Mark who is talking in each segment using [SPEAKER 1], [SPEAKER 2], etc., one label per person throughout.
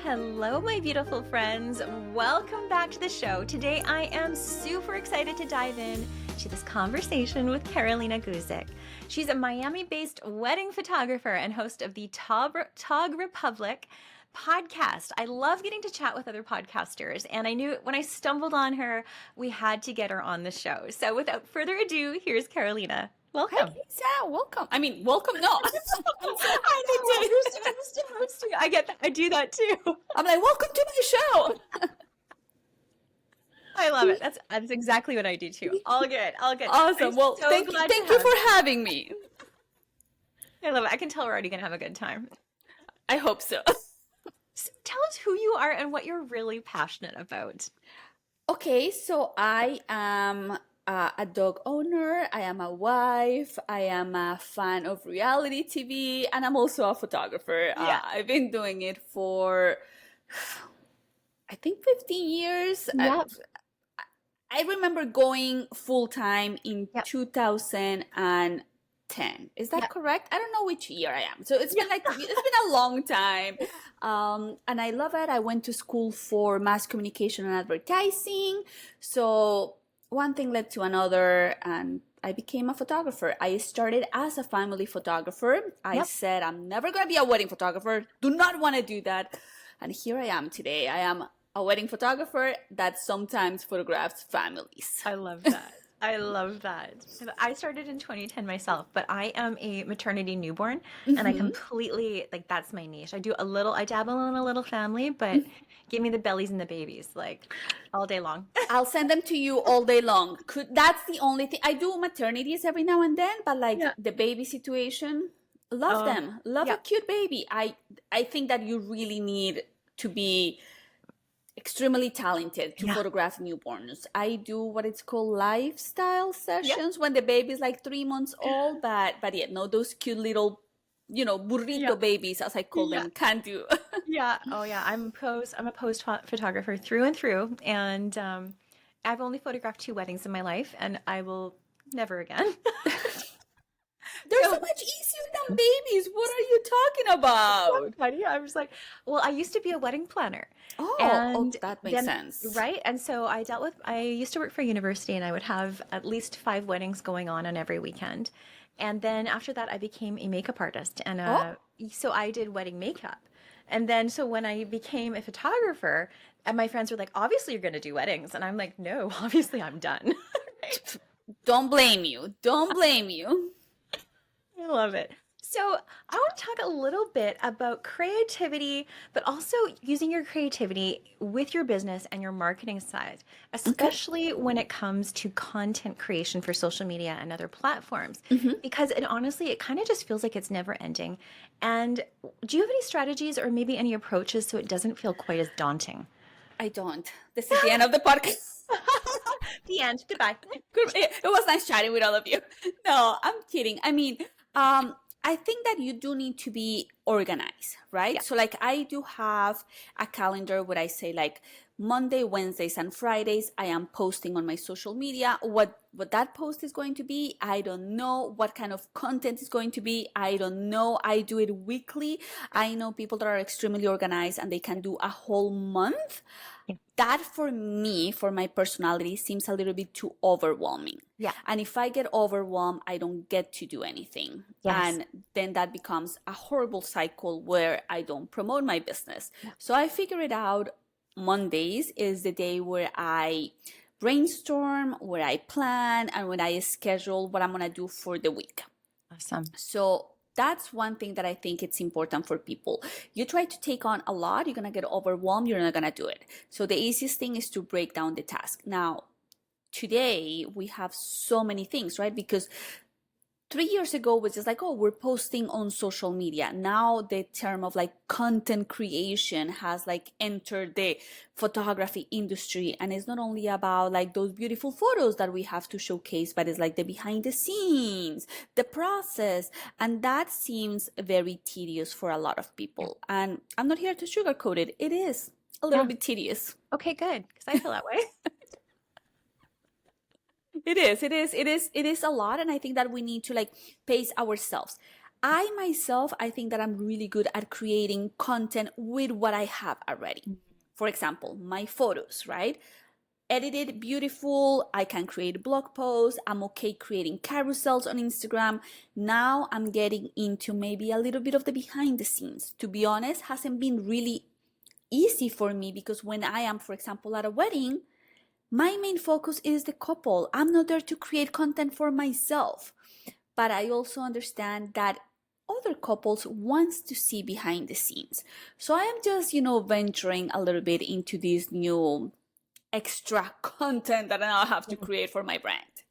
[SPEAKER 1] Hello, my beautiful friends. Welcome back to the show. Today, I am super excited to dive in to this conversation with Carolina Guzik. She's a Miami-based wedding photographer and host of the Tog Republic podcast. I love getting to chat with other podcasters, and I knew when I stumbled on her, we had to get her on the show. So without further ado, here's Carolina. Welcome.
[SPEAKER 2] Hey, Lisa, welcome. I mean, welcome. No,
[SPEAKER 1] I know. You're supposed to host me. I get that. I do that too.
[SPEAKER 2] I'm like, welcome to my show.
[SPEAKER 1] I love it. That's exactly what I do too. All good. All good.
[SPEAKER 2] Awesome.
[SPEAKER 1] I'm
[SPEAKER 2] Well,
[SPEAKER 1] so
[SPEAKER 2] thank
[SPEAKER 1] glad
[SPEAKER 2] you
[SPEAKER 1] to
[SPEAKER 2] for having me.
[SPEAKER 1] I love it. I can tell we're already going to have a good time.
[SPEAKER 2] I hope so.
[SPEAKER 1] So tell us who you are and what you're really passionate about.
[SPEAKER 2] Okay, so I am a dog owner. I am a wife. I am a fan of reality TV, and I'm also a photographer.
[SPEAKER 1] Yeah.
[SPEAKER 2] I've been doing it for, I think, 15 years.
[SPEAKER 1] Yep.
[SPEAKER 2] I remember going full time in
[SPEAKER 1] Yep.
[SPEAKER 2] 2010. Is that
[SPEAKER 1] Yep.
[SPEAKER 2] correct? I don't know which year I am. So it's been a long time. And I love it. I went to school for mass communication and advertising. So one thing led to another, and I became a photographer. I started as a family photographer. I
[SPEAKER 1] Yep.
[SPEAKER 2] said, I'm never going to be a wedding photographer. Do not want to do that. And here I am today. I am a wedding photographer that sometimes photographs families.
[SPEAKER 1] I love that. I love that. I started in 2010 myself, but I am a maternity newborn and I completely, that's my niche. I dabble in a little family, but give me the bellies and the babies, all day long.
[SPEAKER 2] I'll send them to you all day long. That's the only thing. I do maternities every now and then, but
[SPEAKER 1] Yeah.
[SPEAKER 2] the baby situation, love them. Love
[SPEAKER 1] yeah.
[SPEAKER 2] a cute baby. I think that you really need to be extremely talented to
[SPEAKER 1] Yeah.
[SPEAKER 2] photograph newborns. I do what it's called lifestyle sessions when the baby is 3 months old, but yeah, no, those cute little, burrito
[SPEAKER 1] Yeah.
[SPEAKER 2] babies, as I call
[SPEAKER 1] Yeah.
[SPEAKER 2] them, can do.
[SPEAKER 1] Yeah. Oh yeah. I'm a post photographer through and through. And I've only photographed 2 weddings in my life and I will never again.
[SPEAKER 2] They're
[SPEAKER 1] So-
[SPEAKER 2] so much easier than babies. What are you talking about?
[SPEAKER 1] Funny. I was like, well, I used to be a wedding planner.
[SPEAKER 2] Oh, that makes
[SPEAKER 1] then-
[SPEAKER 2] sense.
[SPEAKER 1] Right. And so I used to work for a university and I would have at least 5 weddings going on every weekend. And then after that, I became a makeup artist. And so I did wedding makeup. And then so when I became a photographer, and my friends were like, obviously you're going to do weddings. And I'm like, no, obviously I'm done. Right?
[SPEAKER 2] Don't blame you. Don't blame you.
[SPEAKER 1] I love it. So I want to talk a little bit about creativity, but also using your creativity with your business and your marketing side, especially when it comes to content creation for social media and other platforms, because it kind of just feels like it's never ending. And do you have any strategies or maybe any approaches so it doesn't feel quite as daunting?
[SPEAKER 2] I don't. This is the end of the podcast.
[SPEAKER 1] The end. Goodbye.
[SPEAKER 2] It was nice chatting with all of you. No, I'm kidding. I mean, I think that you do need to be organized, right?
[SPEAKER 1] Yeah.
[SPEAKER 2] So I do have a calendar where I say Monday, Wednesdays, and Fridays, I am posting on my social media. What that post is going to be, I don't know. What kind of content is going to be, I don't know. I do it weekly. I know people that are extremely organized and they can do a whole month.
[SPEAKER 1] Yeah.
[SPEAKER 2] That for me, for my personality, seems a little bit too overwhelming.
[SPEAKER 1] Yeah.
[SPEAKER 2] And if I get overwhelmed, I don't get to do anything.
[SPEAKER 1] Yes.
[SPEAKER 2] And then that becomes a horrible cycle where I don't promote my business. So I figure it out. Mondays is the day where I brainstorm, where I plan, and when I schedule what I'm going to do for the week.
[SPEAKER 1] Awesome.
[SPEAKER 2] So that's one thing that I think it's important for people. You try to take on a lot, you're going to get overwhelmed, you're not going to do it. So the easiest thing is to break down the task. Now, today we have so many things, right? Because 3 years ago was just we're posting on social media. Now the term of content creation has entered the photography industry, and it's not only about those beautiful photos that we have to showcase, but it's the behind the scenes, the process, and that seems very tedious for a lot of people. And I'm not here to sugarcoat it. It is a little bit tedious.
[SPEAKER 1] Okay, good. Because I feel that way.
[SPEAKER 2] It is a lot, and I think that we need to pace ourselves. I myself, I think that I'm really good at creating content with what I have already. For example, my photos, right? Edited, beautiful. I can create blog posts. I'm okay creating carousels on Instagram. Now I'm getting into maybe a little bit of the behind the scenes. To be honest, hasn't been really easy for me because when I am, for example, at a wedding, my main focus is the couple. I'm not there to create content for myself. But I also understand that other couples wants to see behind the scenes. So I am just, venturing a little bit into this new extra content that I now have to create for my brand.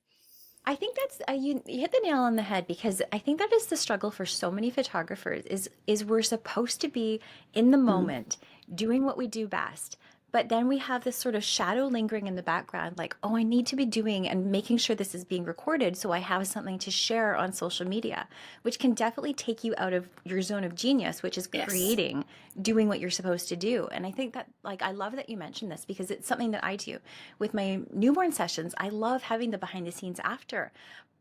[SPEAKER 1] I think that's you hit the nail on the head because I think that is the struggle for so many photographers is we're supposed to be in the moment doing what we do best. But then we have this sort of shadow lingering in the background, like, oh, I need to be doing and making sure this is being recorded so I have something to share on social media, which can definitely take you out of your zone of genius, which is
[SPEAKER 2] Yes.
[SPEAKER 1] creating, doing what you're supposed to do. And I think that, like, I love that you mentioned this because it's something that I do with my newborn sessions. I love having the behind the scenes after,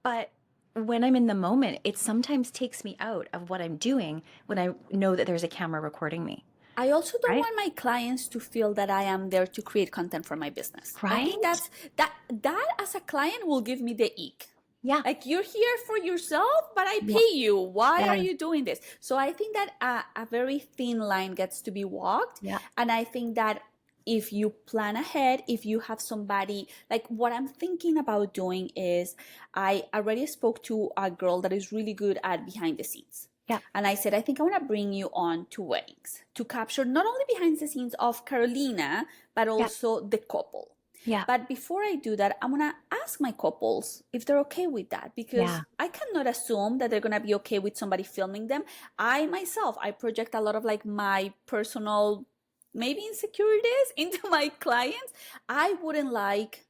[SPEAKER 1] but when I'm in the moment, it sometimes takes me out of what I'm doing when I know that there's a camera recording me.
[SPEAKER 2] I also don't
[SPEAKER 1] Right?
[SPEAKER 2] want my clients to feel that I am there to create content for my business. I
[SPEAKER 1] Right?
[SPEAKER 2] think that as a client will give me the ick.
[SPEAKER 1] Yeah.
[SPEAKER 2] Like, you're here for yourself, but I
[SPEAKER 1] Yeah.
[SPEAKER 2] pay you. Why
[SPEAKER 1] Yeah.
[SPEAKER 2] are you doing this? So I think that a very thin line gets to be walked.
[SPEAKER 1] Yeah.
[SPEAKER 2] And I think that if you plan ahead, if you have somebody, like what I'm thinking about doing is I already spoke to a girl that is really good at behind the scenes.
[SPEAKER 1] Yeah.
[SPEAKER 2] And I said, I think I want to bring you on to weddings to capture not only behind the scenes of Carolina, but also the couple.
[SPEAKER 1] Yeah.
[SPEAKER 2] But before I do that, I'm going to ask my couples if they're okay with that, because I cannot assume that they're going to be okay with somebody filming them. I myself, I project a lot of like my personal, maybe insecurities into my clients. I wouldn't like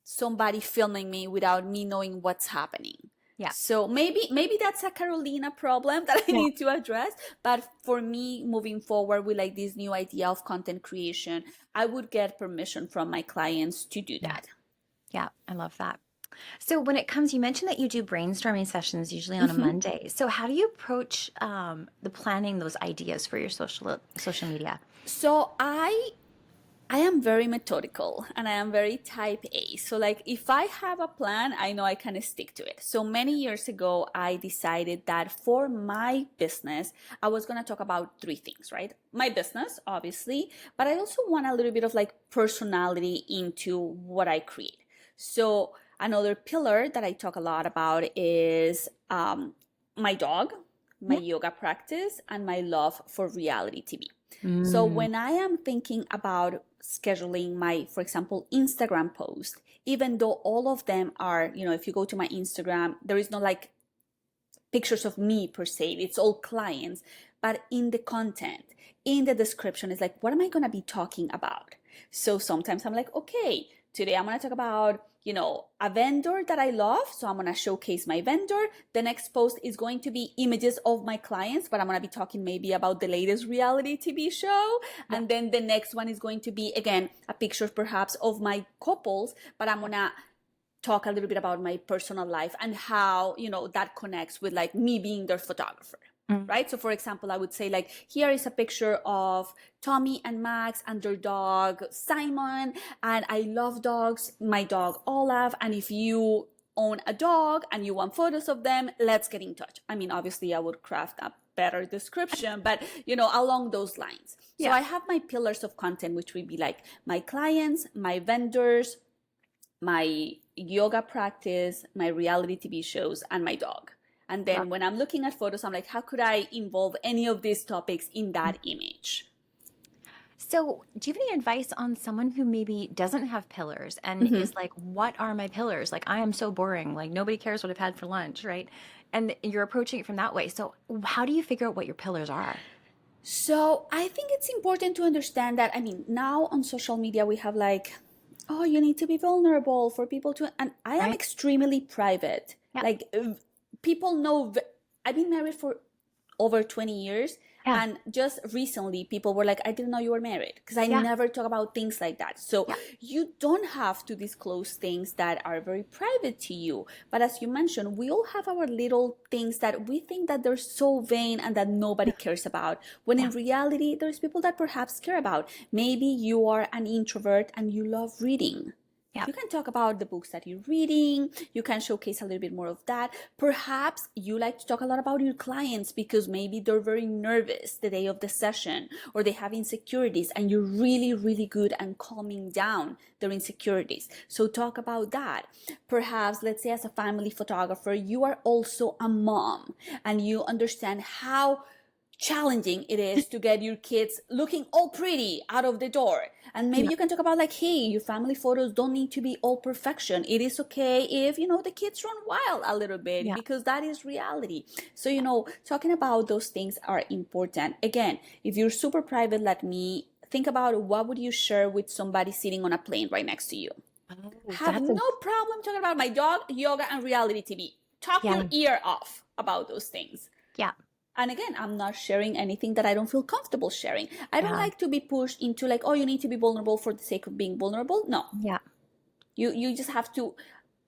[SPEAKER 2] somebody filming me without me knowing what's happening.
[SPEAKER 1] Yeah.
[SPEAKER 2] So maybe that's a Carolina problem that I need to address. But for me, moving forward with like this new idea of content creation, I would get permission from my clients to do that.
[SPEAKER 1] Yeah, I love that. So when it comes, you mentioned that you do brainstorming sessions usually on a Monday. So how do you approach the planning those ideas for your social media?
[SPEAKER 2] So I am very methodical and I am very type A. So like if I have a plan, I know I can stick to it. So many years ago, I decided that for my business, I was going to talk about three things, right? My business, obviously, but I also want a little bit of like personality into what I create. So another pillar that I talk a lot about is my dog, my yoga practice, and my love for reality TV. So when I am thinking about scheduling my, for example, Instagram post, even though all of them are, if you go to my Instagram, there is no like pictures of me per se, it's all clients, but in the content, in the description, it's like, what am I going to be talking about? So sometimes I'm like, okay, today I'm going to talk about, a vendor that I love. So I'm going to showcase my vendor. The next post is going to be images of my clients, but I'm going to be talking maybe about the latest reality TV show. And then the next one is going to be, again, a picture perhaps of my couples, but I'm going to talk a little bit about my personal life and how, that connects with like me being their photographer. Right? So for example, I would say like, here is a picture of Tommy and Max and their dog, Simon. And I love dogs, my dog, Olaf. And if you own a dog and you want photos of them, let's get in touch. I mean, obviously I would craft a better description, but along those lines. So I have my pillars of content, which would be like my clients, my vendors, my yoga practice, my reality TV shows, and my dog. And then when I'm looking at photos, I'm like, how could I involve any of these topics in that image?
[SPEAKER 1] So do you have any advice on someone who maybe doesn't have pillars and is like, what are my pillars? Like, I am so boring. Like, nobody cares what I've had for lunch, right? And you're approaching it from that way. So how do you figure out what your pillars are?
[SPEAKER 2] So I think it's important to understand that, now on social media, we have like, oh, you need to be vulnerable for people to, and I am extremely private. Like, people know, I've been married for over 20 years
[SPEAKER 1] Yeah.
[SPEAKER 2] And just recently, people were like, I didn't know you were married because I
[SPEAKER 1] Yeah.
[SPEAKER 2] never talk about things like that. So
[SPEAKER 1] Yeah.
[SPEAKER 2] you don't have to disclose things that are very private to you. But as you mentioned, we all have our little things that we think that they're so vain and that nobody cares about. When in
[SPEAKER 1] Yeah.
[SPEAKER 2] reality, there's people that perhaps care about. Maybe you are an introvert and you love reading.
[SPEAKER 1] Yeah.
[SPEAKER 2] You can talk about the books that you're reading. You can showcase a little bit more of that. Perhaps you like to talk a lot about your clients because maybe they're very nervous the day of the session or they have insecurities and you're really, really good at calming down their insecurities. So talk about that. Perhaps, let's say as a family photographer, you are also a mom and you understand how challenging it is to get your kids looking all pretty out of the door. And maybe
[SPEAKER 1] Yeah.
[SPEAKER 2] you can talk about like, hey, your family photos don't need to be all perfection. It is okay if, the kids run wild a little bit
[SPEAKER 1] Yeah.
[SPEAKER 2] because that is reality. So, talking about those things are important. Again, if you're super private like me, think about what would you share with somebody sitting on a plane right next to you.
[SPEAKER 1] Oh,
[SPEAKER 2] Have
[SPEAKER 1] that's a
[SPEAKER 2] no problem talking about my dog, yoga, and reality TV. Talk
[SPEAKER 1] yeah.
[SPEAKER 2] your ear off about those things.
[SPEAKER 1] Yeah.
[SPEAKER 2] And again, I'm not sharing anything that I don't feel comfortable sharing. I don't
[SPEAKER 1] Yeah.
[SPEAKER 2] like to be pushed into like, oh, you need to be vulnerable for the sake of being vulnerable. No,
[SPEAKER 1] Yeah.
[SPEAKER 2] you just have to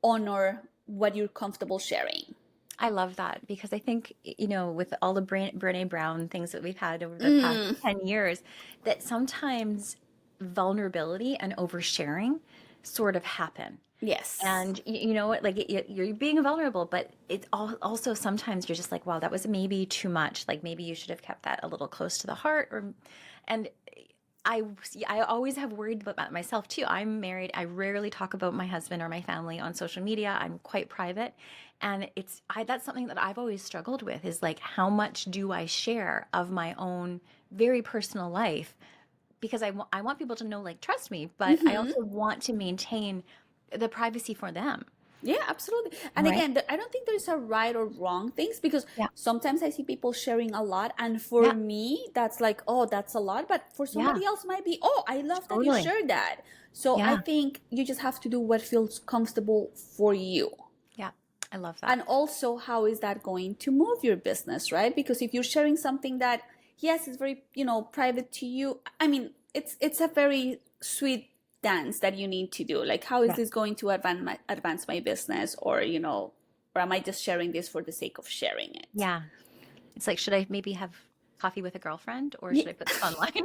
[SPEAKER 2] honor what you're comfortable sharing.
[SPEAKER 1] I love that because I think, with all the Brene Brown things that we've had over the past
[SPEAKER 2] Mm,
[SPEAKER 1] 10 years, that sometimes vulnerability and oversharing sort of happen.
[SPEAKER 2] yes.
[SPEAKER 1] And you know what, like you're being vulnerable, but it's also sometimes you're just like, wow, that was maybe too much. Like maybe you should have kept that a little close to the heart. And I always have worried about that myself too. I'm married. I rarely talk about my husband or my family on social media. I'm quite private, and that's something that I've always struggled with is like, how much do I share of my own very personal life? Because I want people to know, like, trust me, but I
[SPEAKER 2] Mm-hmm.
[SPEAKER 1] also want to maintain the privacy for them,
[SPEAKER 2] Yeah, absolutely. And
[SPEAKER 1] right?
[SPEAKER 2] again, I don't think there's a right or wrong things because
[SPEAKER 1] Yeah.
[SPEAKER 2] sometimes I see people sharing a lot, and for
[SPEAKER 1] Yeah.
[SPEAKER 2] me, that's like, oh, that's a lot. But for
[SPEAKER 1] Yeah.
[SPEAKER 2] somebody else, might be, oh, I love that you
[SPEAKER 1] Totally.
[SPEAKER 2] shared that. So I
[SPEAKER 1] Yeah.
[SPEAKER 2] think you just have to do what feels comfortable for you.
[SPEAKER 1] Yeah. I love that.
[SPEAKER 2] And also, how is that going to move your business, right? Because if you're sharing something that, yes, it's very, private to you, I mean, it's a very sweet dance that you need to do. Like, how is
[SPEAKER 1] Yeah.
[SPEAKER 2] this going to advance my business, or am I just sharing this for the sake of sharing it?
[SPEAKER 1] Yeah. It's like, should I maybe have coffee with a girlfriend or
[SPEAKER 2] Yeah.
[SPEAKER 1] should I put this online?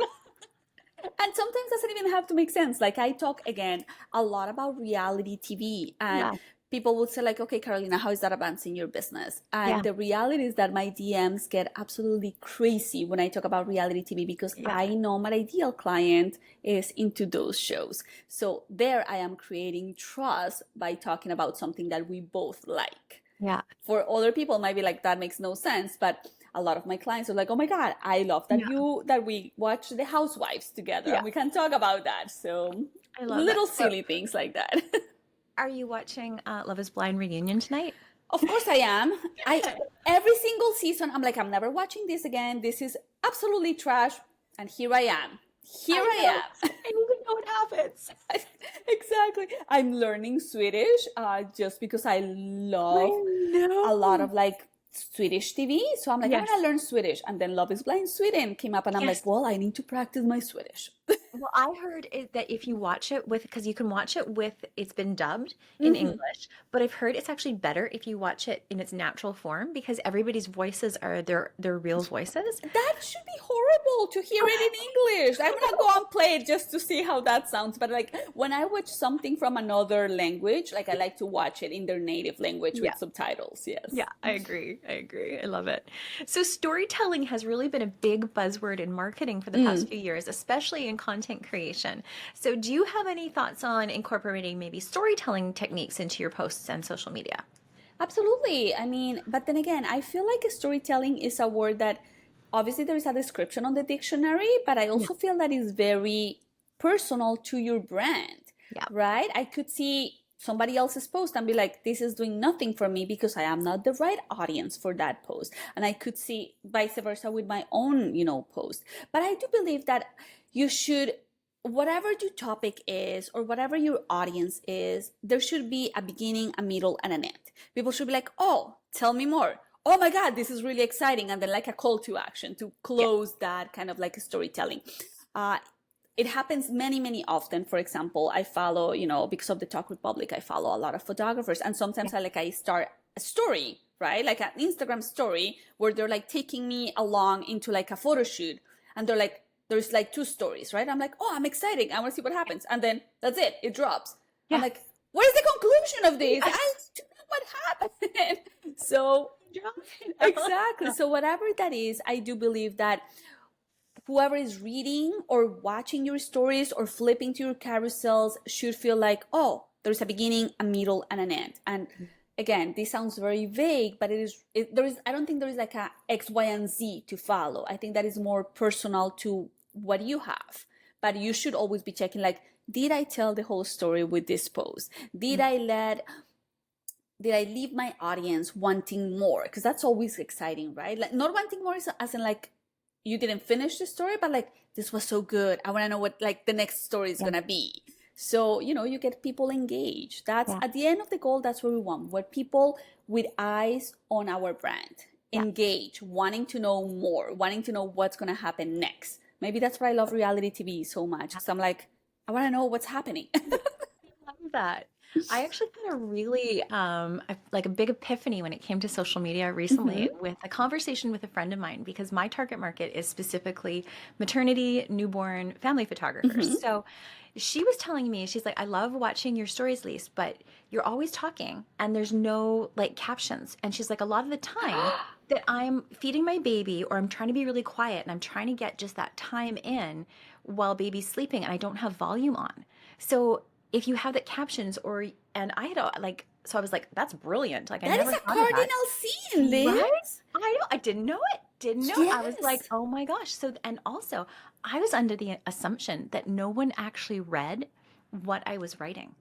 [SPEAKER 2] And sometimes doesn't even have to make sense. Like I talk again a lot about reality TV, and
[SPEAKER 1] Yeah.
[SPEAKER 2] people will say like, okay, Carolina, how is that advancing your business? And
[SPEAKER 1] Yeah.
[SPEAKER 2] the reality is that my DMs get absolutely crazy when I talk about reality TV because
[SPEAKER 1] Yeah.
[SPEAKER 2] I know my ideal client is into those shows. So there I am creating trust by talking about something that we both like.
[SPEAKER 1] Yeah.
[SPEAKER 2] For other people, might be like, that makes no sense, but a lot of my clients are like, oh my god, I love that
[SPEAKER 1] Yeah.
[SPEAKER 2] we watch The Housewives together
[SPEAKER 1] Yeah.
[SPEAKER 2] and we can talk about that. So
[SPEAKER 1] I love that.
[SPEAKER 2] little
[SPEAKER 1] So,
[SPEAKER 2] silly things like that.
[SPEAKER 1] are you watching Love is Blind reunion tonight?
[SPEAKER 2] Of course I am. I Every single season I'm like, I'm never watching this again, this is absolutely trash, and here I am. Here
[SPEAKER 1] I
[SPEAKER 2] I
[SPEAKER 1] know.
[SPEAKER 2] am.
[SPEAKER 1] I need to know what happens.
[SPEAKER 2] Exactly. I'm learning Swedish just because I
[SPEAKER 1] I
[SPEAKER 2] love a lot
[SPEAKER 1] know.
[SPEAKER 2] of like Swedish TV. So I'm like, I'm gonna
[SPEAKER 1] Yes.
[SPEAKER 2] learn Swedish. And then Love is Blind Sweden came up, and I'm like,
[SPEAKER 1] Yes.
[SPEAKER 2] well, I need to practice my Swedish.
[SPEAKER 1] Well, I heard that if you watch it because you can watch it with, it's been dubbed in
[SPEAKER 2] Hmm.
[SPEAKER 1] English, but I've heard it's actually better if you watch it in its natural form because everybody's voices are their real voices.
[SPEAKER 2] That should be horrible to hear it in English. I'm gonna go and play it just to see how that sounds. But like when I watch something from another language, like I like to watch it in their native language
[SPEAKER 1] Yeah.
[SPEAKER 2] with subtitles. Yes.
[SPEAKER 1] Yeah, I agree. I agree. I love it. So storytelling has really been a big buzzword in marketing for the past
[SPEAKER 2] Mm.
[SPEAKER 1] few years, especially in content creation. So do you have any thoughts on incorporating maybe storytelling techniques into your posts and social media?
[SPEAKER 2] Absolutely. I mean, but then again, I feel like storytelling is a word that obviously there is a description on the dictionary, but I
[SPEAKER 1] Yeah.
[SPEAKER 2] also feel that is very personal to your brand,
[SPEAKER 1] Yeah.
[SPEAKER 2] right? I could see somebody else's post and be like, this is doing nothing for me because I am not the right audience for that post. And I could see vice versa with my own, post. But I do believe that you should, whatever your topic is or whatever your audience is, there should be a beginning, a middle, and an end. People should be like, oh, tell me more. oh my God, this is really exciting. And then like a call to action to close that kind of like storytelling. It happens many often. For example, I follow, because of the Talk Republic, I follow a lot of photographers. And sometimes I start a story, right? Like an Instagram story where they're like taking me along into like a photo shoot. And they're like, there's like 2 stories, right? I'm like, oh, I'm excited. I want to see what happens. And then that's it. It drops. I'm like, where's the conclusion of this? I need to know what happened. So exactly. So whatever that is, I do believe that whoever is reading or watching your stories or flipping to your carousels should feel like, oh, there's a beginning, a middle, and an end. And again, this sounds very vague, but I don't think there is like a X, Y, and Z to follow. I think that is more personal to what you have. But you should always be checking, like, did I tell the whole story with this post? Did I leave my audience wanting more? Because that's always exciting, right? Like, not wanting more is as in like you didn't finish the story, but like, this was so good. I want to know what like the next story is gonna be. So, you get people engaged. That's at the end of the goal, that's what we want. What people with eyes on our brand, engage, wanting to know more, wanting to know what's gonna happen next. Maybe that's why I love reality TV so much. Because I'm like, I want to know what's happening.
[SPEAKER 1] I love that. I actually had a really like a big epiphany when it came to social media recently with a conversation with a friend of mine, because my target market is specifically maternity, newborn, family photographers. So she was telling me, she's like, I love watching your stories, Lise, but you're always talking and there's no like captions. And she's like, a lot of the time that I'm feeding my baby or I'm trying to be really quiet and I'm trying to get just that time in while baby's sleeping and I don't have volume on. So if you have the captions and I had so I was like, that's brilliant. Like, I never
[SPEAKER 2] That is a
[SPEAKER 1] thought of that.
[SPEAKER 2] cardinal sin, Liz.
[SPEAKER 1] Right? I know. I didn't know it. Didn't know. I was like,
[SPEAKER 2] Yes.
[SPEAKER 1] oh my gosh. So, and also I was under the assumption that no one actually read what I was writing.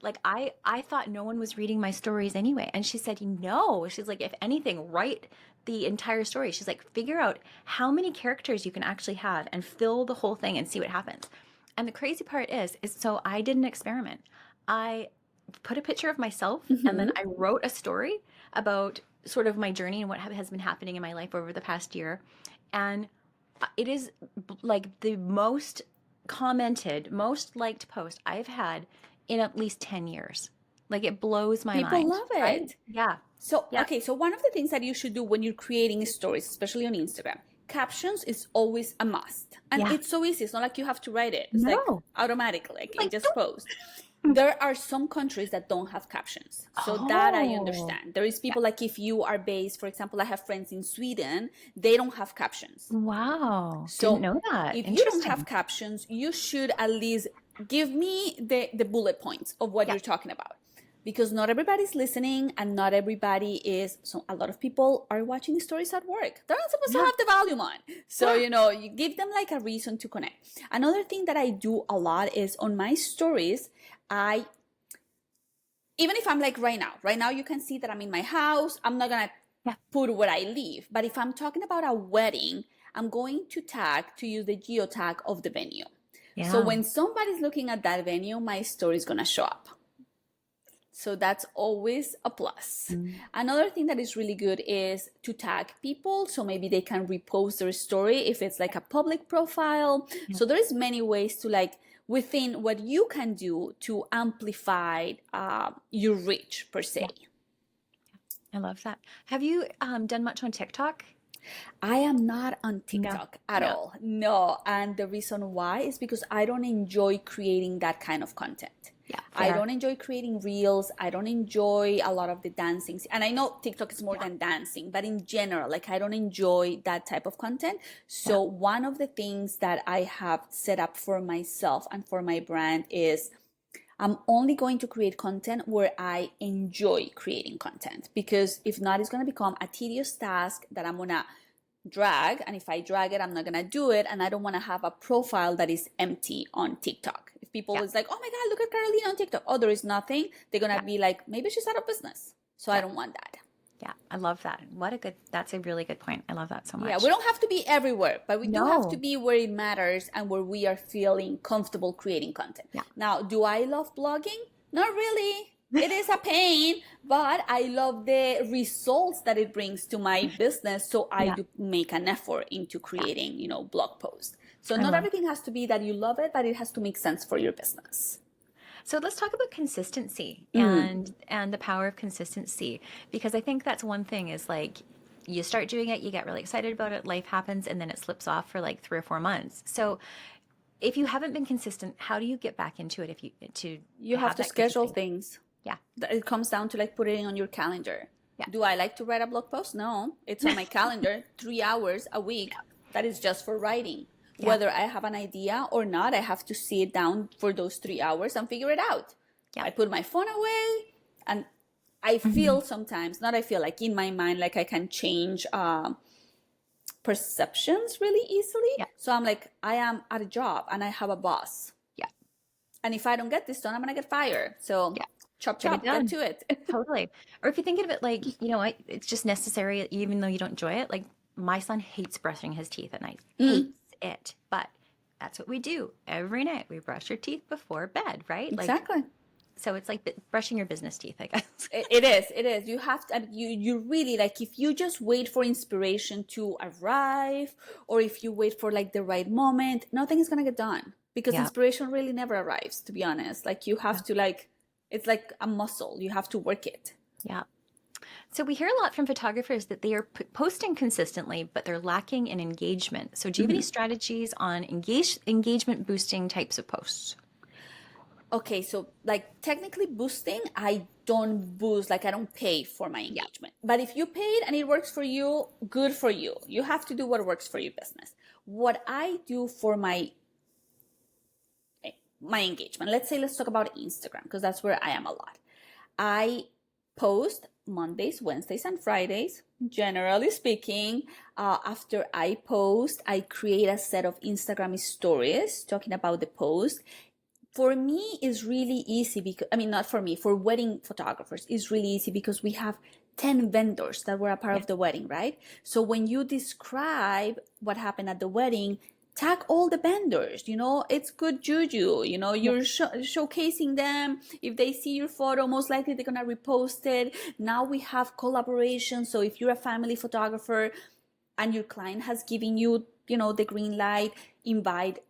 [SPEAKER 1] Like, I thought no one was reading my stories anyway. And she said, no. She's like, if anything, write the entire story. She's like, figure out how many characters you can actually have and fill the whole thing and see what happens. And the crazy part is so I did an experiment. I put a picture of myself and then I wrote a story about sort of my journey and what has been happening in my life over the past year. And it is like the most commented, most liked post I've had in at least 10 years. Like, it blows my mind.
[SPEAKER 2] People love it.
[SPEAKER 1] Right? Yeah.
[SPEAKER 2] So, okay, so one of the things that you should do when you're creating stories, especially on Instagram, captions is always a must. And it's so easy. It's not like you have to write it. It's like automatically, like you just post. There are some countries that don't have captions. So that I understand. There is people like, if you are based, for example, I have friends in Sweden, they don't have captions.
[SPEAKER 1] Wow.
[SPEAKER 2] So
[SPEAKER 1] didn't know that.
[SPEAKER 2] if you don't have captions, you should at least give me the bullet points of what you're talking about. Because not everybody's listening and not everybody is, so a lot of people are watching stories at work. They're not supposed to have the volume on. So, you give them like a reason to connect. Another thing that I do a lot is on my stories, even if I'm like right now you can see that I'm in my house. I'm not going to put where I live. But if I'm talking about a wedding, I'm going to use the geotag of the venue. Yeah. So when somebody's looking at that venue, my story is going to show up. So that's always a plus. Another thing that is really good is to tag people. So maybe they can repost their story if it's like a public profile. So there is many ways to like within what you can do to amplify your reach per se.
[SPEAKER 1] I love that. Have you done much on TikTok?
[SPEAKER 2] I am not on TikTok at all. No. And the reason why is because I don't enjoy creating that kind of content. Yeah, I don't enjoy creating reels. I don't enjoy a lot of the dancing. And I know TikTok is more than dancing, but in general, like, I don't enjoy that type of content. So one of the things that I have set up for myself and for my brand is I'm only going to create content where I enjoy creating content, because if not, it's going to become a tedious task that I'm going to drag. And if I drag it, I'm not going to do it. And I don't want to have a profile that is empty on TikTok. If people is like, oh my God, look at Carolina on TikTok. Oh, there is nothing. They're going to be like, maybe she's out of business. So I don't want that.
[SPEAKER 1] Yeah, I love that. That's a really good point. I love that so much.
[SPEAKER 2] Yeah, we don't have to be everywhere, but we do have to be where it matters and where we are feeling comfortable creating content. Yeah. Now, do I love blogging? Not really, It is a pain, but I love the results that it brings to my business. So I
[SPEAKER 1] Yeah.
[SPEAKER 2] do make an effort into
[SPEAKER 1] Yeah.
[SPEAKER 2] creating, blog posts. So
[SPEAKER 1] I
[SPEAKER 2] not
[SPEAKER 1] love.
[SPEAKER 2] everything has to be that you love it, but it has to make sense for your business.
[SPEAKER 1] So let's talk about consistency
[SPEAKER 2] Mm,
[SPEAKER 1] and the power of consistency, because I think that's one thing is like you start doing it, you get really excited about it, life happens, and then it slips off for like 3 or 4 months. So if you haven't been consistent, how do you get back into it if you to
[SPEAKER 2] you have
[SPEAKER 1] have
[SPEAKER 2] to
[SPEAKER 1] that
[SPEAKER 2] schedule
[SPEAKER 1] consistency?
[SPEAKER 2] things.
[SPEAKER 1] Yeah.
[SPEAKER 2] It comes down to like putting it on your calendar.
[SPEAKER 1] Yeah.
[SPEAKER 2] Do I like to write a blog post? No, it's on my calendar, 3 hours a week. That is just for writing.
[SPEAKER 1] Yeah.
[SPEAKER 2] Whether I have an idea or not, I have to sit down for those 3 hours and figure it out.
[SPEAKER 1] Yeah.
[SPEAKER 2] I put my phone away and I
[SPEAKER 1] Hmm.
[SPEAKER 2] feel sometimes, not I feel like in my mind, like I can change perceptions really easily.
[SPEAKER 1] Yeah.
[SPEAKER 2] So I'm like, I am at a job and I have a boss.
[SPEAKER 1] Yeah.
[SPEAKER 2] And if I don't get this done, I'm going to get fired. So
[SPEAKER 1] Yeah.
[SPEAKER 2] chop,
[SPEAKER 1] Get it
[SPEAKER 2] chop, get
[SPEAKER 1] done.
[SPEAKER 2] to it.
[SPEAKER 1] Totally. Or if you think of it like, it's just necessary, even though you don't enjoy it. Like my son hates brushing his teeth at night, hates
[SPEAKER 2] Mm,
[SPEAKER 1] it. But that's what we do every night. We brush our teeth before bed, right? Like,
[SPEAKER 2] exactly.
[SPEAKER 1] so it's like brushing your business teeth, I guess.
[SPEAKER 2] It is. You have to, you really like, if you just wait for inspiration to arrive, or if you wait for like the right moment, nothing is going to get done because
[SPEAKER 1] Yeah.
[SPEAKER 2] inspiration really never arrives, to be honest. Like you
[SPEAKER 1] Yeah.
[SPEAKER 2] have to like, it's like a muscle. You have to work it.
[SPEAKER 1] Yeah. So we hear a lot from photographers that they are posting consistently, but they're lacking in engagement. So do you have any
[SPEAKER 2] Mhm.
[SPEAKER 1] strategies on engagement boosting types of posts?
[SPEAKER 2] Okay, so like technically boosting, I don't boost, like I don't pay for my
[SPEAKER 1] Yeah.
[SPEAKER 2] engagement. But if you paid and it works for you, good for you. You have to do what works for your business. What I do for my engagement, let's talk about Instagram because that's where I am a lot. I post Mondays, Wednesdays, and Fridays. Generally speaking, after I post, I create a set of Instagram stories talking about the post. For me is really easy because, I mean, not for me, for wedding photographers is really easy because we have 10 vendors that were a part
[SPEAKER 1] Yeah.
[SPEAKER 2] of the wedding, right? So when you describe what happened at the wedding, tag all the vendors, it's good juju,
[SPEAKER 1] Yeah.
[SPEAKER 2] you're showcasing them. If they see your photo, most likely they're gonna repost it. Now we have collaboration, so if you're a family photographer and your client has given you, the green light, invite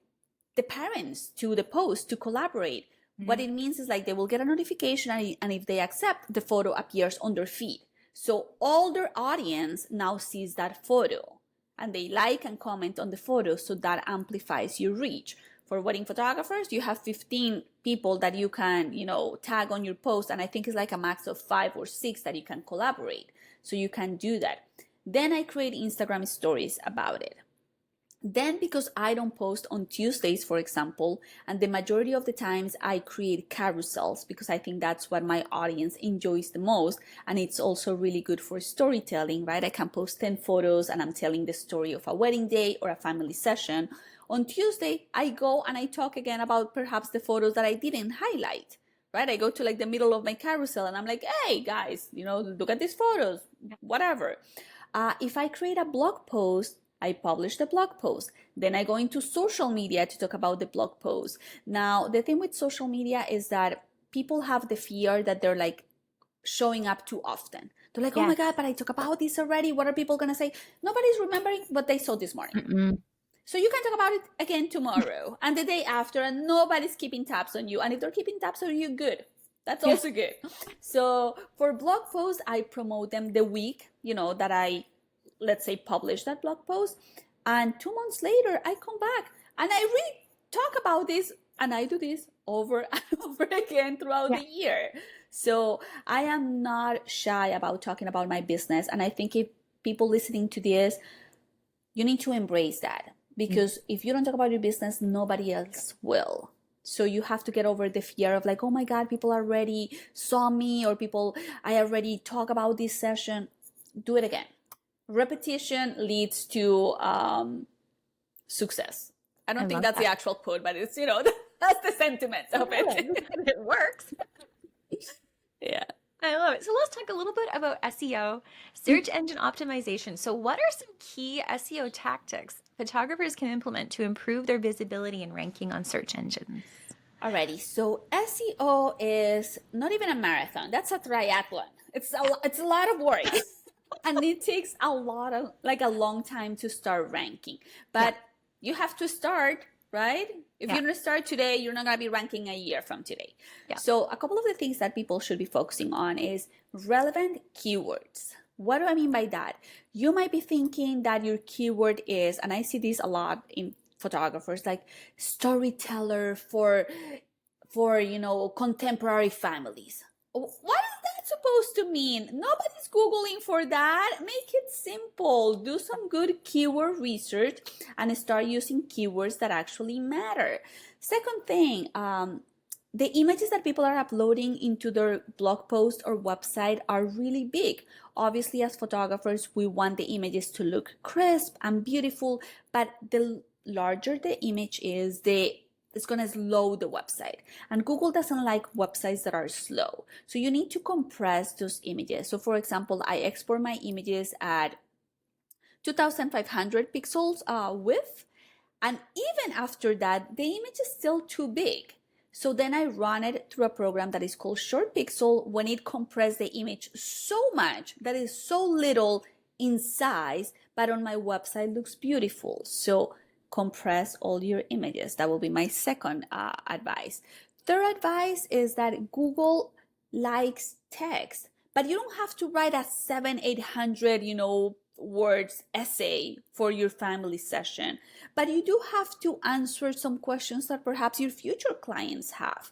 [SPEAKER 2] the parents to the post to collaborate. What
[SPEAKER 1] Mhm.
[SPEAKER 2] it means is like they will get a notification, and if they accept, the photo appears on their feed. So all their audience now sees that photo and they like and comment on the photo. So that amplifies your reach. For wedding photographers, you have 15 people that you can, tag on your post. And I think it's like a max of 5 or 6 that you can collaborate. So you can do that. Then I create Instagram stories about it. Then, because I don't post on Tuesdays, for example, and the majority of the times I create carousels because I think that's what my audience enjoys the most. And it's also really good for storytelling, right? I can post 10 photos and I'm telling the story of a wedding day or a family session. On Tuesday, I go and I talk again about perhaps the photos that I didn't highlight, right? I go to like the middle of my carousel and I'm like, hey guys, look at these photos, whatever. If I create a blog post, I publish the blog post. Then I go into social media to talk about the blog post. Now, the thing with social media is that people have the fear that they're like showing up too often. They're like, oh my
[SPEAKER 1] Yes.
[SPEAKER 2] God, but I talk about this already. What are people going to say? Nobody's remembering what they saw this morning.
[SPEAKER 1] Mm-mm.
[SPEAKER 2] So you can talk about it again tomorrow and the day after, and nobody's keeping tabs on you. And if they're keeping tabs on you, good. That's
[SPEAKER 1] Yeah.
[SPEAKER 2] also good. So for blog posts, I promote them the week, that I, let's say, publish that blog post. And 2 months later, I come back and I really talk about this, and I do this over and over again throughout
[SPEAKER 1] Yeah.
[SPEAKER 2] the year. So I am not shy about talking about my business. And I think if people listening to this, you need to embrace that, because if you don't talk about your business, nobody else will. So you have to get over the fear of like, oh my God, people already saw me, or I already talk about this session. Do it again. Repetition leads to success. I
[SPEAKER 1] I
[SPEAKER 2] don't think
[SPEAKER 1] love
[SPEAKER 2] that's the
[SPEAKER 1] that.
[SPEAKER 2] actual quote, but it's, that's the sentiment of it.
[SPEAKER 1] It works.
[SPEAKER 2] Yeah.
[SPEAKER 1] I love it. So let's talk a little bit about SEO, search engine optimization. So, what are some key SEO tactics photographers can implement to improve their visibility and ranking on search engines?
[SPEAKER 2] Alrighty, so SEO is not even a marathon. That's a triathlon. It's a lot of work. And it takes a lot of like a long time to start ranking. But you have to start, right? If you don't start today, you're not going to be ranking a year from today. So a couple of the things that people should be focusing on is relevant keywords. What do I mean by that? You might be thinking that your keyword is, and I see this a lot in photographers, like storyteller for contemporary families. What is that supposed to mean? Nobody's Googling for that. Make it simple. Do some good keyword research and start using keywords that actually matter. Second thing, the images that people are uploading into their blog post or website are really big. Obviously, as photographers, we want the images to look crisp and beautiful, but the larger the image is, it's going to slow the website. And Google doesn't like websites that are slow. So you need to compress those images. So for example, I export my images at 2500 pixels width. And even after that, the image is still too big. So then I run it through a program that is called Short Pixel. When it compresses the image so much that is so little in size, but on my website looks beautiful. So compress all your images. That will be my second advice. Third advice is that Google likes text, but you don't have to write a 700-800, words essay for your family session, but you do have to answer some questions that perhaps your future clients have.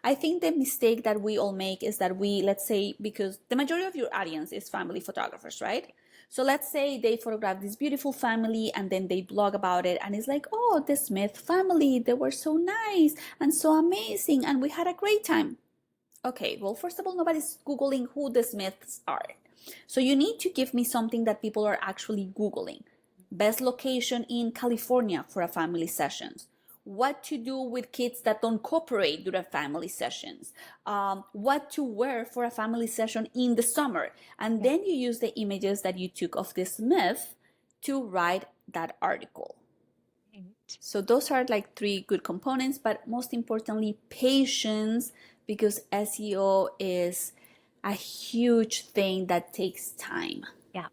[SPEAKER 2] I think the mistake that we all make is that let's say, because the majority of your audience is family photographers, right? So let's say they photograph this beautiful family and then they blog about it and it's like, oh, the Smith family, they were so nice and so amazing and we had a great time. Okay, well, first of all, nobody's Googling who the Smiths are. So you need to give me something that people are actually Googling. Best location in California for a family sessions. What to do with kids that don't cooperate during family sessions. What to wear for a family session in the summer. And then you use the images that you took of the Smith to write that article. So those are like 3 good components, but most importantly, patience, because SEO is a huge thing that takes time.
[SPEAKER 1] Yeah.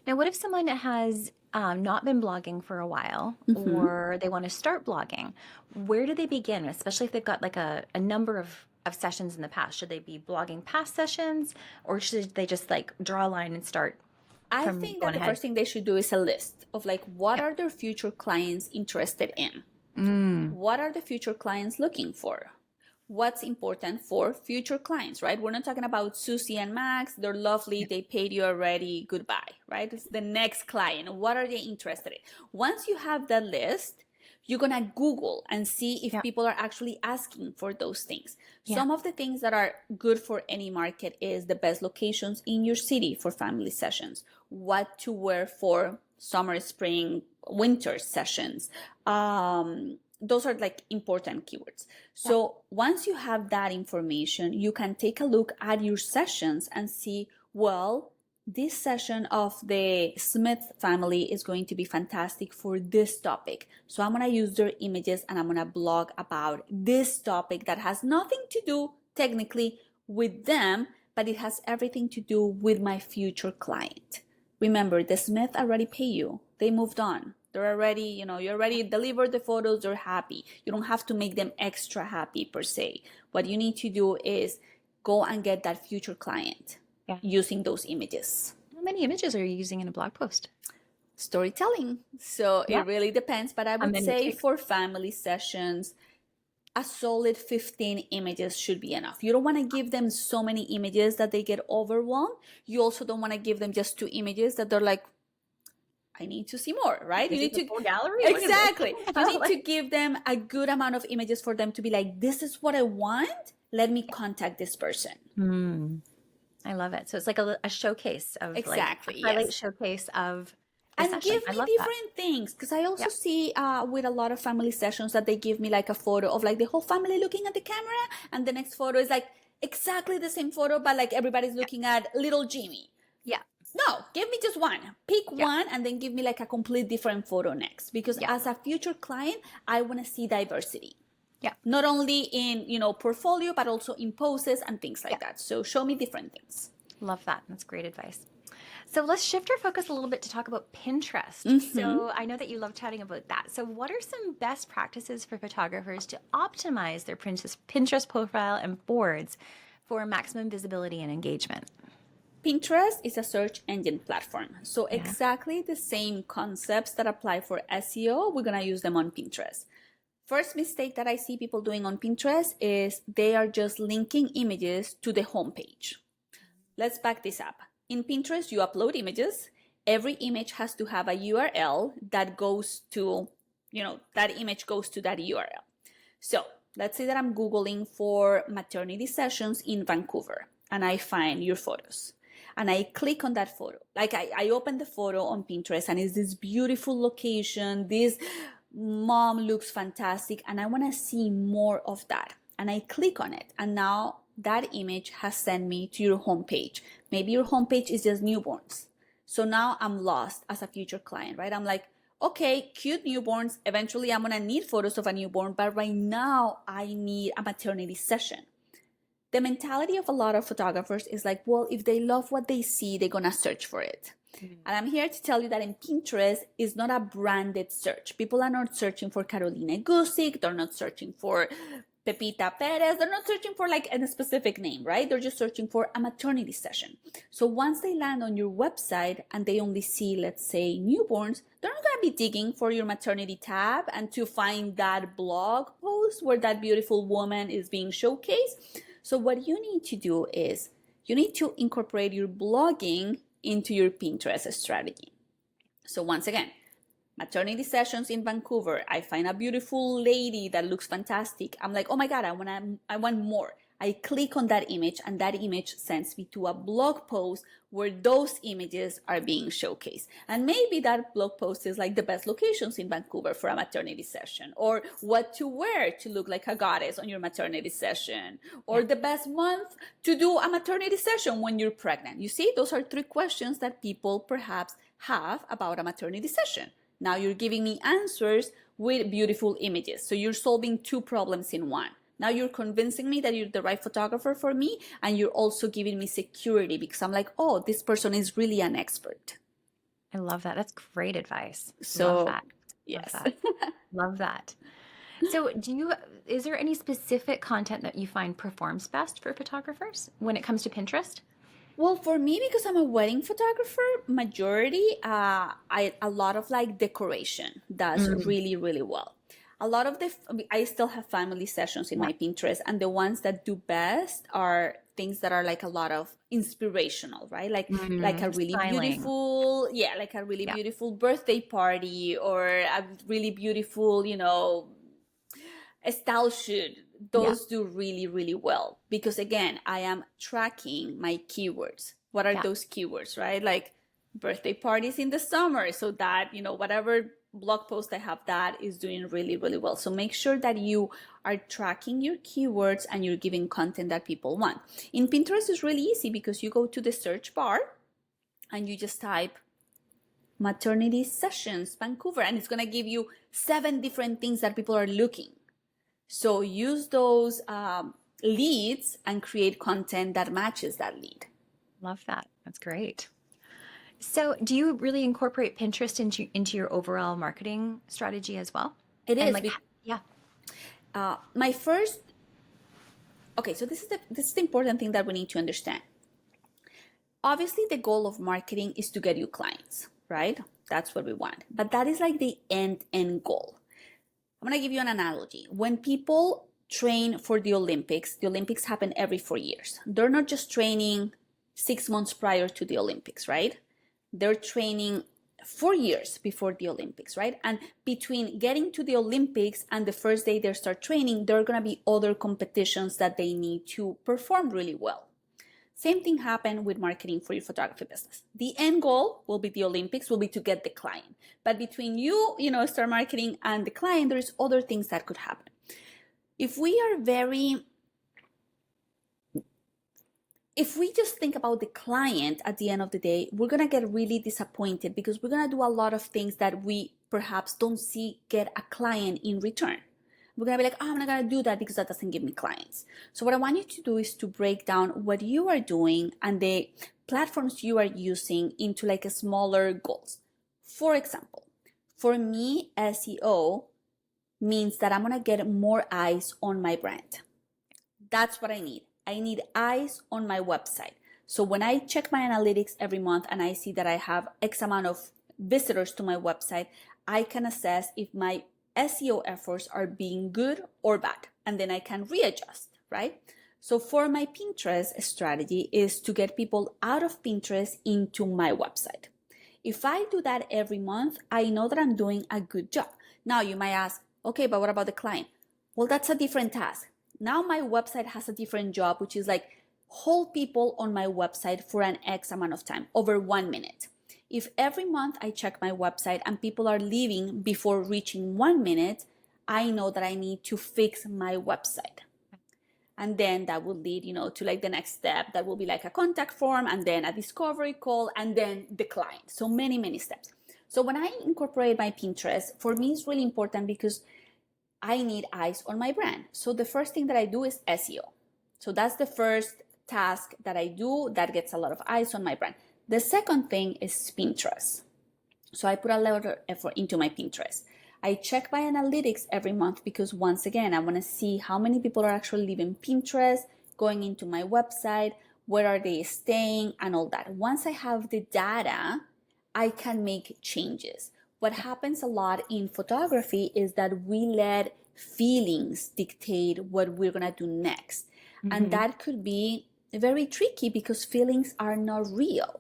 [SPEAKER 1] Now, what if someone has not been blogging for a while, or they want to start blogging? Where do they begin, especially if they've got like a number of sessions in the past? Should they be blogging past sessions, or should they just like draw a line and start?
[SPEAKER 2] I think that the first thing they should do is a list of like, what are their future clients interested in? What are the future clients looking for? What's important for future clients, right? We're not talking about Susie and Max. They're lovely. They paid you already. Goodbye, right? It's the next client. What are they interested in? Once you have that list, you're going to Google and see if people are actually asking for those things. Some of the things that are good for any market is the best locations in your city for family sessions, what to wear for summer, spring, winter sessions. Those are like important keywords. So once you have that information, you can take a look at your sessions and see, well, this session of the Smith family is going to be fantastic for this topic. So I'm going to use their images and I'm going to blog about this topic that has nothing to do technically with them, but it has everything to do with my future client. Remember, the Smith already pay you. They moved on. They're already, you already delivered the photos. They're happy. You don't have to make them extra happy per se. What you need to do is go and get that future client using those images.
[SPEAKER 1] How many images are you using in a blog post?
[SPEAKER 2] Storytelling. So it really depends. But I would say for family sessions, a solid 15 images should be enough. You don't want to give them so many images that they get overwhelmed. You also don't want to give them just 2 images that they're like, I need to see more, right?
[SPEAKER 1] You need to full gallery.
[SPEAKER 2] Exactly. You need to give them a good amount of images for them to be like, this is what I want. Let me contact this person.
[SPEAKER 1] I love it. So it's like a showcase of
[SPEAKER 2] exactly,
[SPEAKER 1] like a highlight showcase of the
[SPEAKER 2] and
[SPEAKER 1] session.
[SPEAKER 2] give me different things, because I also see with a lot of family sessions that they give me like a photo of like the whole family looking at the camera, and the next photo is like exactly the same photo, but like everybody's looking at little Jimmy. No, give me just one. Pick one and then give me like a complete different photo next. Because as a future client, I want to see diversity.
[SPEAKER 1] Yeah.
[SPEAKER 2] Not only in, portfolio, but also in poses and things
[SPEAKER 1] Yeah.
[SPEAKER 2] like that. So show me different things.
[SPEAKER 1] Love that. That's great advice. So let's shift our focus a little bit to talk about Pinterest.
[SPEAKER 2] Mm-hmm.
[SPEAKER 1] So I know that you love chatting about that. So what are some best practices for photographers to optimize their Pinterest profile and boards for maximum visibility and engagement?
[SPEAKER 2] Pinterest is a search engine platform. So
[SPEAKER 1] Yeah.
[SPEAKER 2] exactly the same concepts that apply for SEO, we're going to use them on Pinterest. First mistake that I see people doing on Pinterest is they are just linking images to the homepage. Let's back this up. In Pinterest, you upload images. Every image has to have a URL that goes to, that image goes to that URL. So let's say that I'm Googling for maternity sessions in Vancouver and I find your photos. And I click on that photo. Like I open the photo on Pinterest and it's this beautiful location. This mom looks fantastic and I want to see more of that. And I click on it. And now that image has sent me to your homepage. Maybe your homepage is just newborns. So now I'm lost as a future client, right? I'm like, okay, cute newborns. Eventually I'm going to need photos of a newborn, but right now I need a maternity session. The mentality of a lot of photographers is like, well, if they love what they see, they're going to search for it. Mm-hmm. And I'm here to tell you that in Pinterest, it's not a branded search. People are not searching for Carolina Guzik. They're not searching for Pepita Perez. They're not searching for like a specific name, right? They're just searching for a maternity session. So once they land on your website and they only see, let's say, newborns, they're not going to be digging for your maternity tab and to find that blog post where that beautiful woman is being showcased. So what you need to do is you need to incorporate your blogging into your Pinterest strategy. So once again, maternity sessions in Vancouver. I find a beautiful lady that looks fantastic. I'm like, oh my God, I want more. I click on that image and that image sends me to a blog post where those images are being showcased. And maybe that blog post is like the best locations in Vancouver for a maternity session, or what to wear to look like a goddess on your maternity session, or the best month to do a maternity session when you're pregnant. You see, those are 3 questions that people perhaps have about a maternity session. Now you're giving me answers with beautiful images. So you're solving 2 problems in one. Now you're convincing me that you're the right photographer for me, and you're also giving me security because I'm like, oh, this person is really an expert.
[SPEAKER 1] I love that. That's great advice.
[SPEAKER 2] So,
[SPEAKER 1] love that.
[SPEAKER 2] yes.
[SPEAKER 1] Love that. Love that. So is there any specific content that you find performs best for photographers when it comes to Pinterest?
[SPEAKER 2] Well, for me, because I'm a wedding photographer, majority, a lot of like decoration does really, really well. A lot of I still have family sessions in my Pinterest, and the ones that do best are things that are like a lot of inspirational, right? Like a really beautiful, like a really beautiful birthday party, or a really beautiful, a style shoot. Those do really, really well because again, I am tracking my keywords. What are those keywords, right? Like birthday parties in the summer, so that, whatever blog post I have that is doing really, really well. So make sure that you are tracking your keywords and you're giving content that people want. In Pinterest, it's really easy because you go to the search bar and you just type maternity sessions, Vancouver, and it's going to give you 7 different things that people are looking. So use those leads and create content that matches that lead.
[SPEAKER 1] Love that. That's great. So do you really incorporate Pinterest into your overall marketing strategy as well?
[SPEAKER 2] It is. My first, okay, so this is the important thing that we need to understand. Obviously, the goal of marketing is to get you clients, right? That's what we want. But that is like the end goal. I'm going to give you an analogy. When people train for the Olympics happen every 4 years. They're not just training 6 months prior to the Olympics, right? They're training 4 years before the Olympics, right? And between getting to the Olympics and the first day they start training, there are going to be other competitions that they need to perform really well. Same thing happened with marketing for your photography business. The end goal will be the Olympics, will be to get the client. But between you, start marketing and the client, there's other things that could happen. If we just think about the client at the end of the day, we're going to get really disappointed because we're going to do a lot of things that we perhaps don't see get a client in return. We're going to be like, oh, I'm not going to do that because that doesn't give me clients. So what I want you to do is to break down what you are doing and the platforms you are using into like a smaller goals. For example, for me, SEO means that I'm going to get more eyes on my brand. That's what I need. I need eyes on my website. So when I check my analytics every month and I see that I have X amount of visitors to my website, I can assess if my SEO efforts are being good or bad, and then I can readjust, right? So for my Pinterest strategy is to get people out of Pinterest into my website. If I do that every month, I know that I'm doing a good job. Now you might ask, okay, but what about the client? Well, that's a different task. Now my website has a different job, which is like hold people on my website for an X amount of time, over 1 minute. If every month I check my website and people are leaving before reaching 1 minute, I know that I need to fix my website. And then that will lead, to like the next step. That will be like a contact form and then a discovery call and then the client. So many, many steps. So when I incorporate my Pinterest, for me it's really important because I need eyes on my brand. So the first thing that I do is SEO. So that's the first task that I do that gets a lot of eyes on my brand. The second thing is Pinterest. So I put a lot of effort into my Pinterest. I check my analytics every month because once again, I want to see how many people are actually leaving Pinterest, going into my website, where are they staying, and all that. Once I have the data, I can make changes. What happens a lot in photography is that we let feelings dictate what we're going to do next. And that could be very tricky because feelings are not real.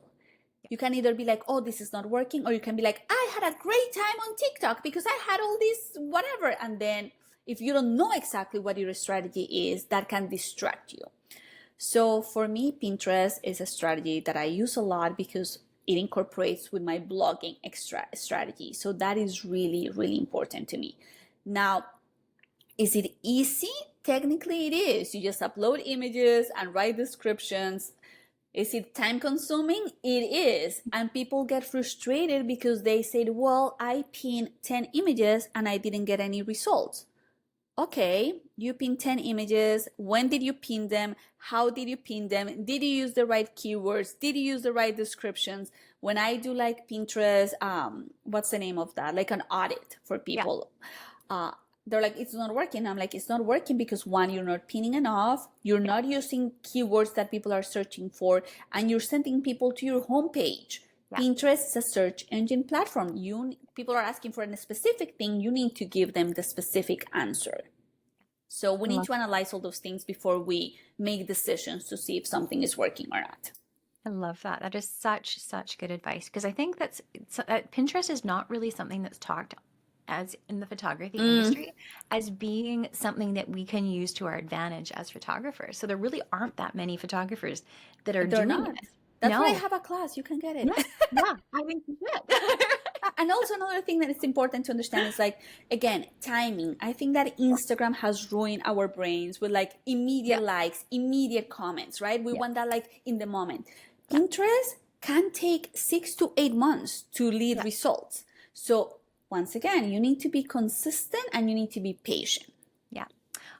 [SPEAKER 2] You can either be like, oh, this is not working, or you can be like, I had a great time on TikTok because I had all this whatever. And then if you don't know exactly what your strategy is, that can distract you. So for me, Pinterest is a strategy that I use a lot because it incorporates with my blogging strategy. So that is really, really important to me. Now, is it easy? Technically it is. You just upload images and write descriptions. Is it time consuming? It is. And people get frustrated because they said, well, I pinned 10 images and I didn't get any results. Okay, you pinned 10 images. When did you pin them? How did you pin them? Did you use the right keywords? Did you use the right descriptions? When I do like Pinterest, what's the name of that? Like an audit for people. Yeah. They're like, it's not working. I'm like, it's not working because one, you're not pinning enough. You're not using keywords that people are searching for, and you're sending people to your homepage. Yeah. Pinterest is a search engine platform. People are asking for a specific thing. You need to give them the specific answer. So we need to analyze all those things before we make decisions to see if something is working or not.
[SPEAKER 1] I love that. That is such good advice, because I think Pinterest is not really something that's talked as in the photography industry as being something that we can use to our advantage as photographers. So there really aren't that many photographers that are doing it.
[SPEAKER 2] That's why I have a class. You can get it.
[SPEAKER 1] Yeah, I think you should.
[SPEAKER 2] And also another thing that is important to understand is like, again, timing. I think that Instagram has ruined our brains with like immediate likes, immediate comments, right? We want that like in the moment. Pinterest can take 6 to 8 months to lead results. So once again, you need to be consistent and you need to be patient.
[SPEAKER 1] Yeah.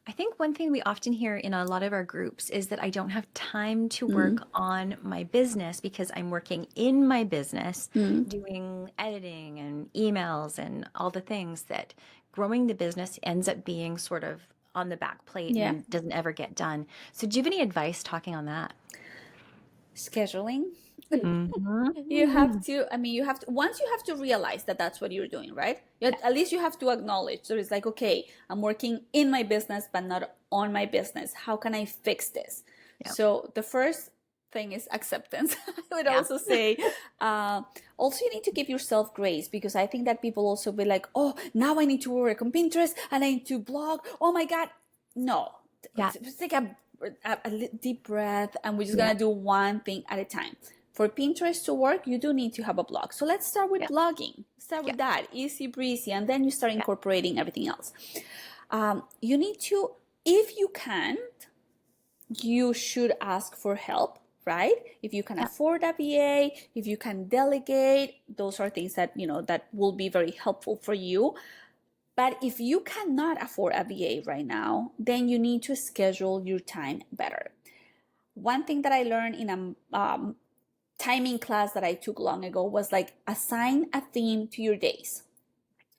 [SPEAKER 1] I think one thing we often hear in a lot of our groups is that I don't have time to work on my business because I'm working in my business, doing editing and emails and all the things that growing the business ends up being sort of on the back plate and doesn't ever get done. So do you have any advice talking on that?
[SPEAKER 2] Scheduling. You have to, once you have to realize that that's what you're doing, right? At least you have to acknowledge. So it's like, okay, I'm working in my business, but not on my business. How can I fix this? Yeah. So the first thing is acceptance. I would also say, also you need to give yourself grace, because I think that people also be like, oh, now I need to work on Pinterest and I need to blog. Oh my God. No. Just take a deep breath and we're just going to do one thing at a time. For Pinterest to work, you do need to have a blog. So let's start with blogging. Start with that, easy breezy, and then you start incorporating everything else. You need to, if you can't, you should ask for help, right? If you can afford a VA, if you can delegate, those are things that, that will be very helpful for you. But if you cannot afford a VA right now, then you need to schedule your time better. One thing that I learned in a timing class that I took long ago was like assign a theme to your days.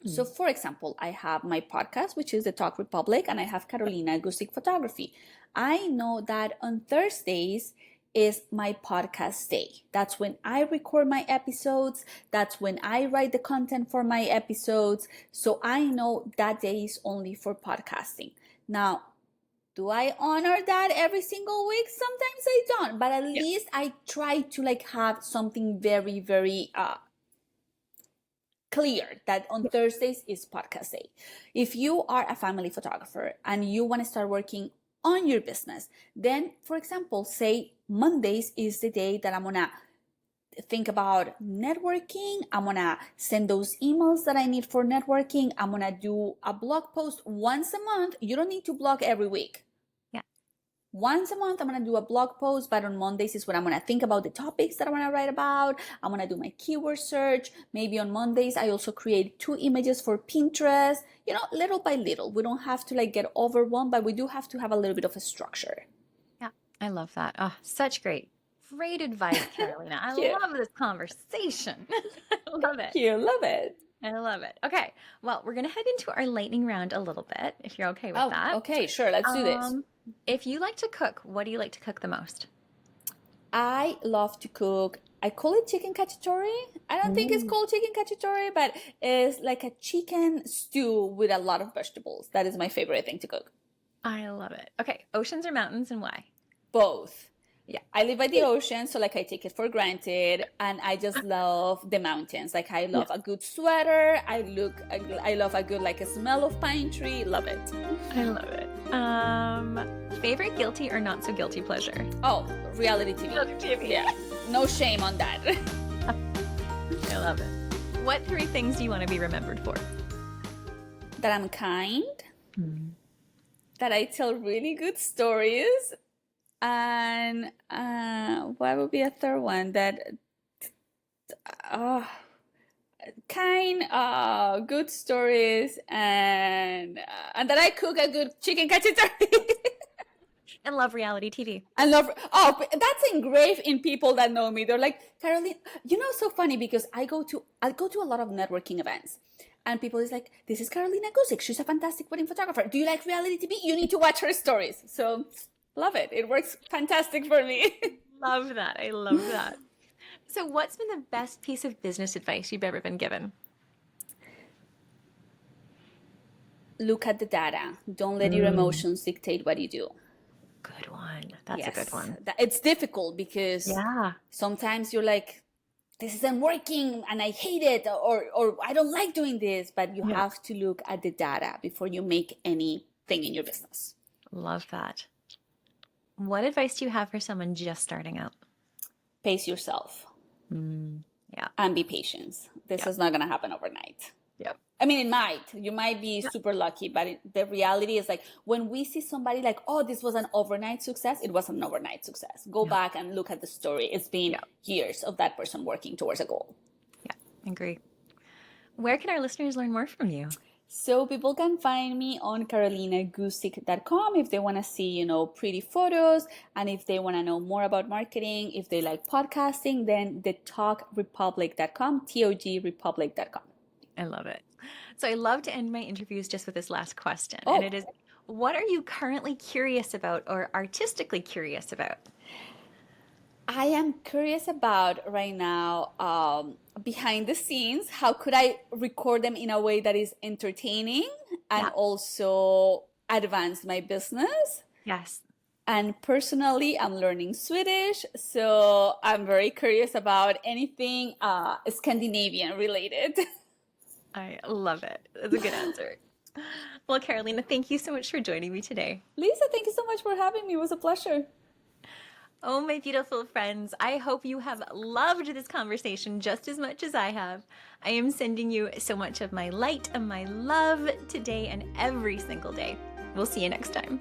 [SPEAKER 2] So for example, I have my podcast, which is the Talk Republic, and I have Carolina Guzik Photography. I know that on Thursdays is my podcast day. That's when I record my episodes. That's when I write the content for my episodes. So I know that day is only for podcasting. Now, do I honor that every single week? Sometimes I don't, but at least I try to like have something very, very clear that on Thursdays is podcast day. If you are a family photographer and you want to start working on your business, then for example, say Mondays is the day that I'm gonna think about networking. I'm gonna send those emails that I need for networking. I'm gonna do a blog post once a month. You don't need to blog every week. Once a month, I'm going to do a blog post, but on Mondays is when I'm going to think about the topics that I want to write about. I'm going to do my keyword search. Maybe on Mondays, I also create 2 images for Pinterest, little by little. We don't have to like get overwhelmed, but we do have to have a little bit of a structure.
[SPEAKER 1] Yeah, I love that. Oh, such great advice, Carolina. I love this conversation. Love it.
[SPEAKER 2] Thank you. Love it.
[SPEAKER 1] I love it. Okay. Well, we're going to head into our lightning round a little bit, if you're okay with that.
[SPEAKER 2] Okay, sure. Let's do this.
[SPEAKER 1] If you like to cook, what do you like to cook the most?
[SPEAKER 2] I love to cook. I call it chicken cacciatore. I don't think it's called chicken cacciatore, but it's like a chicken stew with a lot of vegetables. That is my favorite thing to cook.
[SPEAKER 1] I love it. Okay. Oceans or mountains, and why?
[SPEAKER 2] Both. Yeah, I live by the ocean, so like I take it for granted, and I just love the mountains. Like I love a good sweater. I love a good like a smell of pine tree. Love it.
[SPEAKER 1] I love it. Favorite guilty or not so guilty pleasure?
[SPEAKER 2] Oh, reality TV.
[SPEAKER 1] Reality TV.
[SPEAKER 2] Yeah, no shame on that.
[SPEAKER 1] I love it. What 3 things do you want to be remembered for?
[SPEAKER 2] That I'm kind. That I tell really good stories. And what would be a third one? That kind, good stories, and that I cook a good chicken cacciatore.
[SPEAKER 1] And love reality TV.
[SPEAKER 2] I love. That's engraved in people that know me. They're like, Caroline, so funny because I go to a lot of networking events. And people is like, this is Carolina Guzik. She's a fantastic wedding photographer. Do you like reality TV? You need to watch her stories. So love it. It works fantastic for me.
[SPEAKER 1] Love that. I love that. So what's been the best piece of business advice you've ever been given?
[SPEAKER 2] Look at the data. Don't let your emotions dictate what you do.
[SPEAKER 1] Good one. That's a good one.
[SPEAKER 2] It's difficult because sometimes you're like, this isn't working and I hate it, or I don't like doing this, but you have to look at the data before you make anything in your business.
[SPEAKER 1] Love that. What advice do you have for someone just starting out?
[SPEAKER 2] Pace yourself.
[SPEAKER 1] Yeah.
[SPEAKER 2] And be patient. This is not going to happen overnight.
[SPEAKER 1] Yep.
[SPEAKER 2] I mean, it might. You might be super lucky, but the reality is like when we see somebody like, oh, this was an overnight success, it wasn't an overnight success. Go back and look at the story. It's been years of that person working towards a goal.
[SPEAKER 1] Yeah, I agree. Where can our listeners learn more from you?
[SPEAKER 2] So people can find me on carolinaguzik.com if they want to see, pretty photos. And if they want to know more about marketing, if they like podcasting, then the talkrepublic.com, togrepublic.com.
[SPEAKER 1] I love it. So I love to end my interviews just with this last question. And it is, what are you currently curious about or artistically curious about?
[SPEAKER 2] I am curious about right now, behind the scenes, how could I record them in a way that is entertaining and also advance my business?
[SPEAKER 1] Yes.
[SPEAKER 2] And personally, I'm learning Swedish, so I'm very curious about anything Scandinavian related.
[SPEAKER 1] I love it. That's a good answer. Well, Carolina, thank you so much for joining me today.
[SPEAKER 2] Lisa, thank you so much for having me. It was a pleasure.
[SPEAKER 1] Oh, my beautiful friends, I hope you have loved this conversation just as much as I have. I am sending you so much of my light and my love today and every single day. We'll see you next time.